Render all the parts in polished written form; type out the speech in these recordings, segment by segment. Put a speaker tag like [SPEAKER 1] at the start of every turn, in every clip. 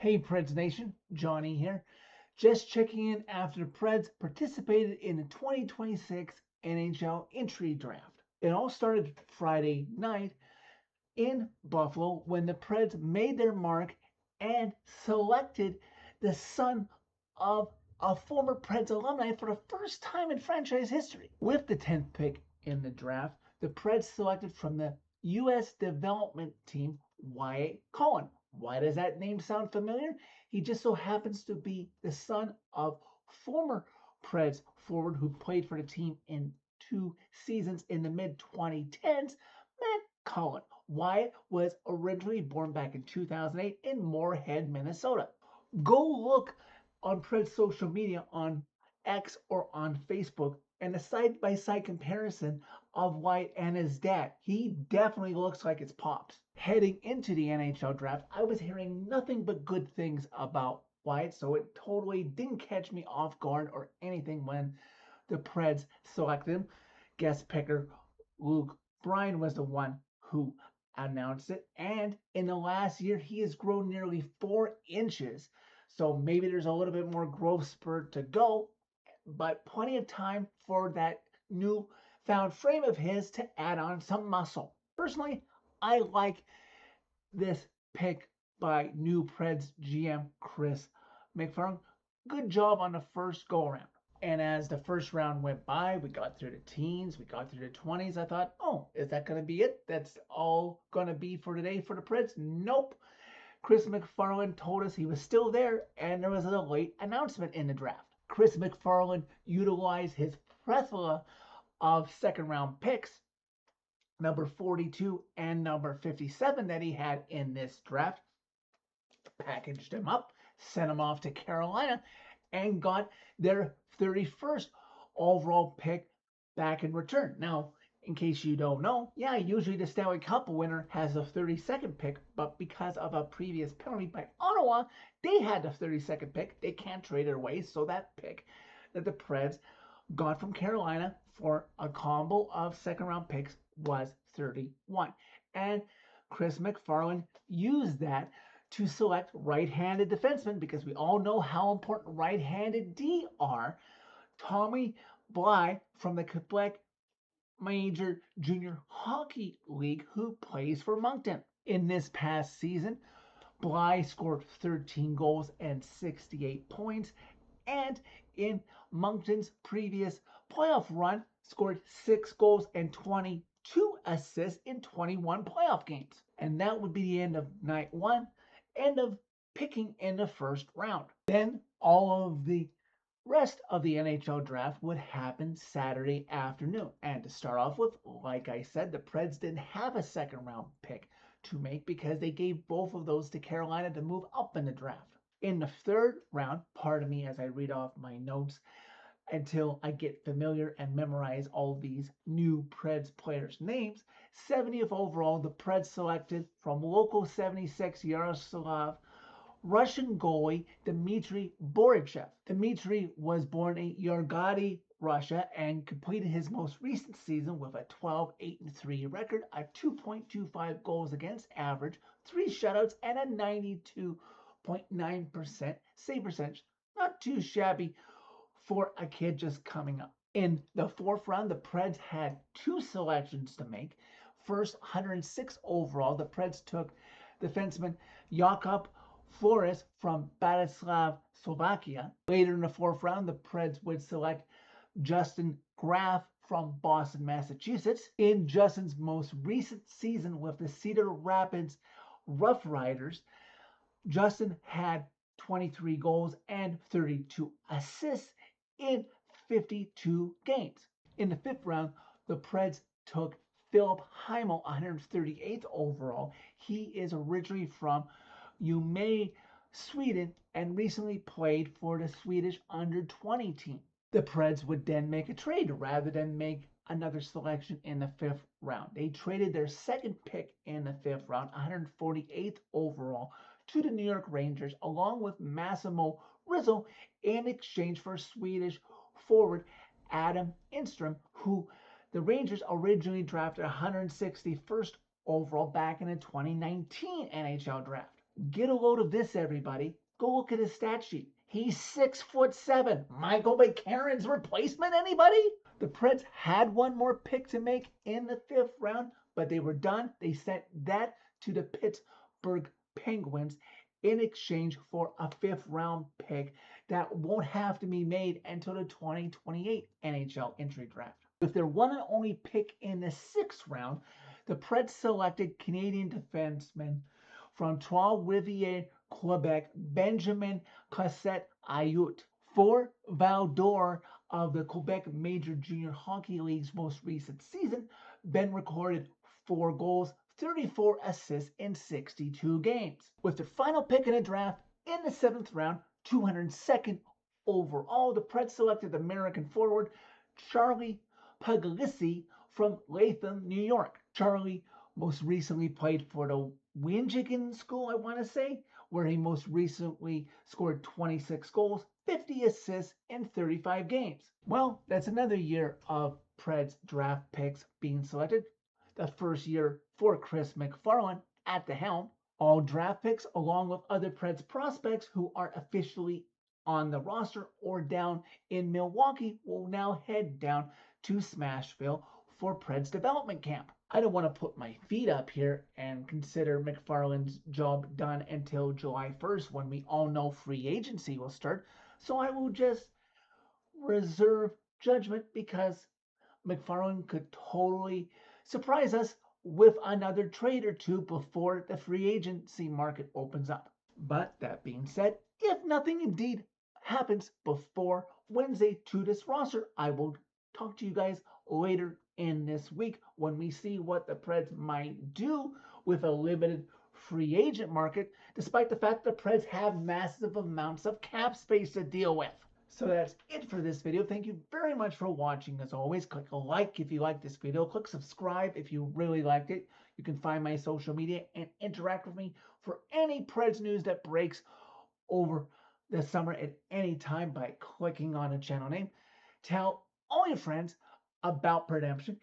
[SPEAKER 1] Hey Preds Nation, Johnny here. Just checking in after the Preds participated in the 2026 NHL Entry Draft. It all started Friday night in Buffalo when the Preds made their mark and selected the son of a former Preds alumni for the first time in franchise history. With the 10th pick in the draft, the Preds selected from the U.S. development team Wyatt Cullen. Why does that name sound familiar? He just so happens to be the son of former Preds forward who played for the team in 2 seasons in the mid-2010s, Matt Cullen. Wyatt was originally born back in 2008 in Moorhead, Minnesota. Go look on Preds social media on X or on Facebook and a side-by-side comparison of Wyatt and his dad. He definitely looks like his pops. Heading into the NHL draft, I was hearing nothing but good things about Wyatt, so it totally didn't catch me off guard or anything when the Preds selected him. Guest picker Luke Bryan was the one who announced it, and in the last year he has grown nearly 4 inches, so maybe there's a little bit more growth spurt to go, but plenty of time for that newfound frame of his to add on some muscle. Personally, I like this pick by new Preds GM Chris McFarland. Good job on the first go around. And as the first round went by, we got through the teens, we got through the 20s. I thought, oh, is that going to be it? That's all going to be for today for the Preds? Nope. Chris McFarland told us he was still there, and there was a late announcement in the draft. Chris McFarland utilized his plethora of second-round picks, number 42 and number 57 that he had in this draft, packaged them up, sent them off to Carolina, and got their 31st overall pick back in return. Now, in case you don't know, usually the Stanley Cup winner has a 32nd pick, but because of a previous penalty by Ottawa, they had the 32nd pick. They can't trade it away, so that pick that the Preds got from Carolina for a combo of second-round picks was 31. And Chris McFarland used that to select right-handed defensemen because we all know how important right-handed D are. Tommy Bly from the Quebec Major Junior Hockey League who plays for Moncton. In this past season, Bly scored 13 goals and 68 points, and in Moncton's previous playoff run, scored 6 goals and 22 assists in 21 playoff games. And that would be the end of night 1, end of picking in the first round. Then all of the rest of the NHL draft would happen Saturday afternoon. And to start off with, like I said, the Preds didn't have a second round pick to make because they gave both of those to Carolina to move up in the draft. In the third round, pardon me as I read off my notes until I get familiar and memorize all these new Preds players' names, 70th overall, the Preds selected from local 76 Yaroslav Russian goalie Dmitry Borichev. Dmitry was born in Yargadi, Russia, and completed his most recent season with a 12-8-3 record, a 2.25 goals against average, 3 shutouts, and a 92.9% save percentage. Not too shabby for a kid just coming up. In the fourth round, the Preds had 2 selections to make. First, 106 overall, the Preds took defenseman Jakub Flores from Bratislava, Slovakia. Later in the fourth round, the Preds would select Justin Graf from Boston, Massachusetts. In Justin's most recent season with the Cedar Rapids Rough Riders, Justin had 23 goals and 32 assists in 52 games. In the fifth round, the Preds took Philip Heimel, 138th overall. He is originally from Umeå, Sweden, and recently played for the Swedish under-20 team. The Preds would then make a trade rather than make another selection in the fifth round. They traded their second pick in the fifth round, 148th overall, to the New York Rangers, along with Massimo Rizzo, in exchange for Swedish forward Adam Enstrom, who the Rangers originally drafted 161st overall back in the 2019 NHL draft. Get a load of this, everybody. Go look at his stat sheet. He's 6'7". Michael McCarron's replacement, anybody? The Preds had one more pick to make in the 5th round, but they were done. They sent that to the Pittsburgh Penguins in exchange for a 5th round pick that won't have to be made until the 2028 NHL Entry Draft. With their one and only pick in the 6th round, the Preds selected Canadian defenseman from Trois-Rivières, Quebec, Benjamin Cossette-Ayotte. For Val d'Or of the Quebec Major Junior Hockey League's most recent season, Ben recorded 4 goals, 34 assists in 62 games. With their final pick in the draft in the 7th round, 202nd overall, the Preds selected American forward Charlie Puglisi from Latham, New York. Charlie most recently played for the Winjigan School, I want to say, where he most recently scored 26 goals, 50 assists in 35 games. Well, that's another year of Preds draft picks being selected. The first year for Chris McFarland at the helm. All draft picks, along with other Preds prospects who are officially on the roster or down in Milwaukee, will now head down to Smashville for Preds development camp. I don't want to put my feet up here and consider McFarland's job done until July 1st, when we all know free agency will start. So I will just reserve judgment, because McFarland could totally surprise us with another trade or two before the free agency market opens up. But that being said, if nothing indeed happens before Wednesday to this roster, I will talk to you guys later in this week when we see what the Preds might do with a limited free agent market, despite the fact that the Preds have massive amounts of cap space to deal with. So that's it for this video. Thank you very much for watching. As always, click a like if you like this video. Click subscribe if you really liked it. You can find my social media and interact with me for any Preds news that breaks over the summer at any time by clicking on a channel name. Tell all your friends about redemption.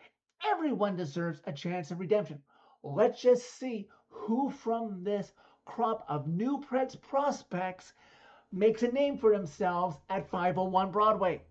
[SPEAKER 1] Everyone deserves a chance of redemption. Let's just see who from this crop of new Preds prospects makes a name for themselves at 501 Broadway.